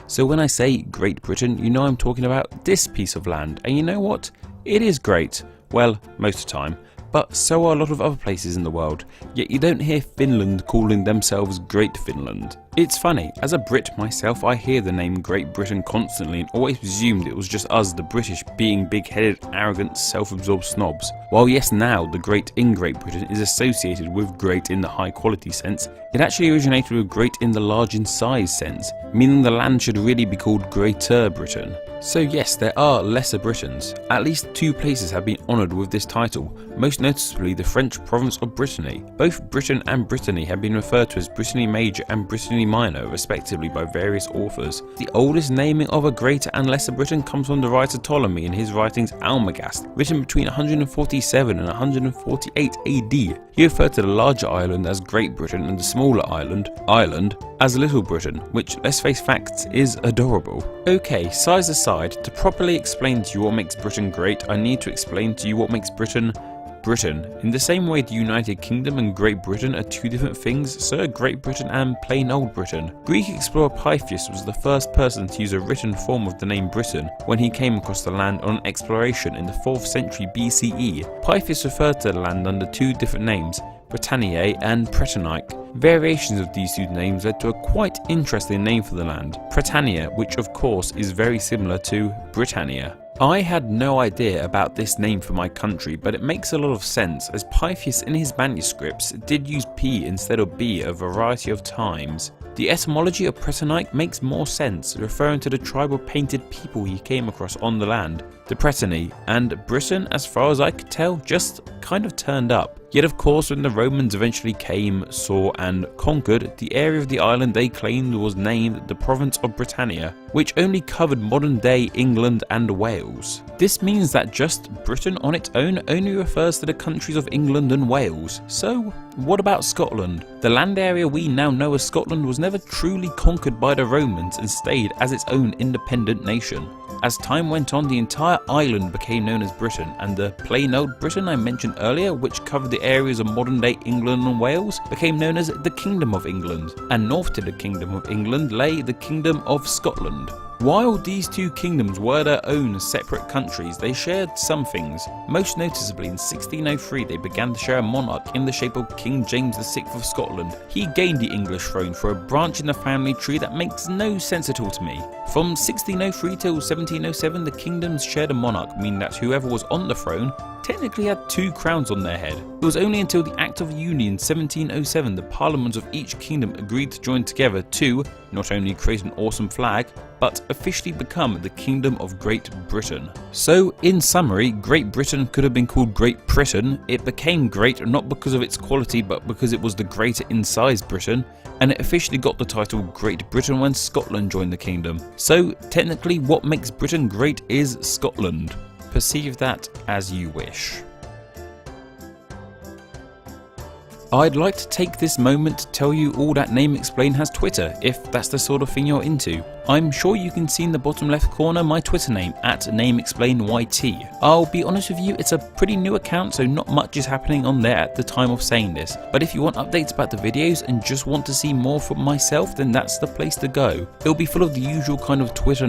so when I say Great Britain, you know I'm talking about this piece of land, and you know what? It is great. Well, most of the time. But so are a lot of other places in the world, yet you don't hear Finland calling themselves Great Finland. It's funny, as a Brit myself, I hear the name Great Britain constantly and always presumed it was just us, the British, being big-headed, arrogant, self-absorbed snobs. While yes, now the Great in Great Britain is associated with great in the high-quality sense, it actually originated with great in the large in size sense, meaning the land should really be called Greater Britain. So yes, there are Lesser Britons. At least 2 places have been honoured with this title, most noticeably the French province of Brittany. Both Britain and Brittany have been referred to as Brittany Major and Brittany Minor respectively by various authors. The oldest naming of a Greater and Lesser Britain comes from the writer Ptolemy in his writings Almagest, written between 147 and 148 AD. He referred to the larger island as Great Britain and the smaller island as Little Britain, which, let's face facts, is adorable. Okay, size aside, to properly explain to you what makes Britain great, I need to explain to you what makes Britain Britain. In the same way the United Kingdom and Great Britain are 2 different things, so are Great Britain and plain old Britain. Greek explorer Pythias was the first person to use a written form of the name Britain when he came across the land on an exploration in the 4th century BCE. Pythias referred to the land under 2 different names, Britanniae and Prytannic. Variations of these 2 names led to a quite interesting name for the land, Britannia, which of course is very similar to Britannia. I had no idea about this name for my country, but it makes a lot of sense as Pythias in his manuscripts did use P instead of B a variety of times. The etymology of Prytannic makes more sense, referring to the tribe of painted people he came across on the land, the Prytany, and Britain, as far as I could tell, just kind of turned up. Yet of course when the Romans eventually came, saw and conquered, the area of the island they claimed was named the province of Britannia, which only covered modern day England and Wales. This means that just Britain on its own only refers to the countries of England and Wales. So what about Scotland? The land area we now know as Scotland was never truly conquered by the Romans and stayed as its own independent nation. As time went on, the entire island became known as Britain, and the plain old Britain I mentioned earlier, which covered the areas of modern day England and Wales, became known as the Kingdom of England, and north to the Kingdom of England lay the Kingdom of Scotland. While these 2 kingdoms were their own separate countries, they shared some things. Most noticeably, in 1603 they began to share a monarch in the shape of King James VI of Scotland. He gained the English throne for a branch in the family tree that makes no sense at all to me. From 1603 till 1707 the kingdoms shared a monarch, meaning that whoever was on the throne technically had 2 crowns on their head. It was only until the Act of Union 1707 the parliaments of each kingdom agreed to join together to not only create an awesome flag, but officially become the Kingdom of Great Britain. So in summary, Great Britain could have been called Great Britain. It became great not because of its quality but because it was the greater in size Britain, and it officially got the title Great Britain when Scotland joined the kingdom. So technically what makes Britain great is Scotland. Perceive that as you wish. I'd like to take this moment to tell you all that Name Explain has Twitter, if that's the sort of thing you're into. I'm sure you can see in the bottom left corner my Twitter name, @NameExplainYT. I'll be honest with you, it's a pretty new account, so not much is happening on there at the time of saying this. But if you want updates about the videos and just want to see more from myself, then that's the place to go. It'll be full of the usual kind of Twitter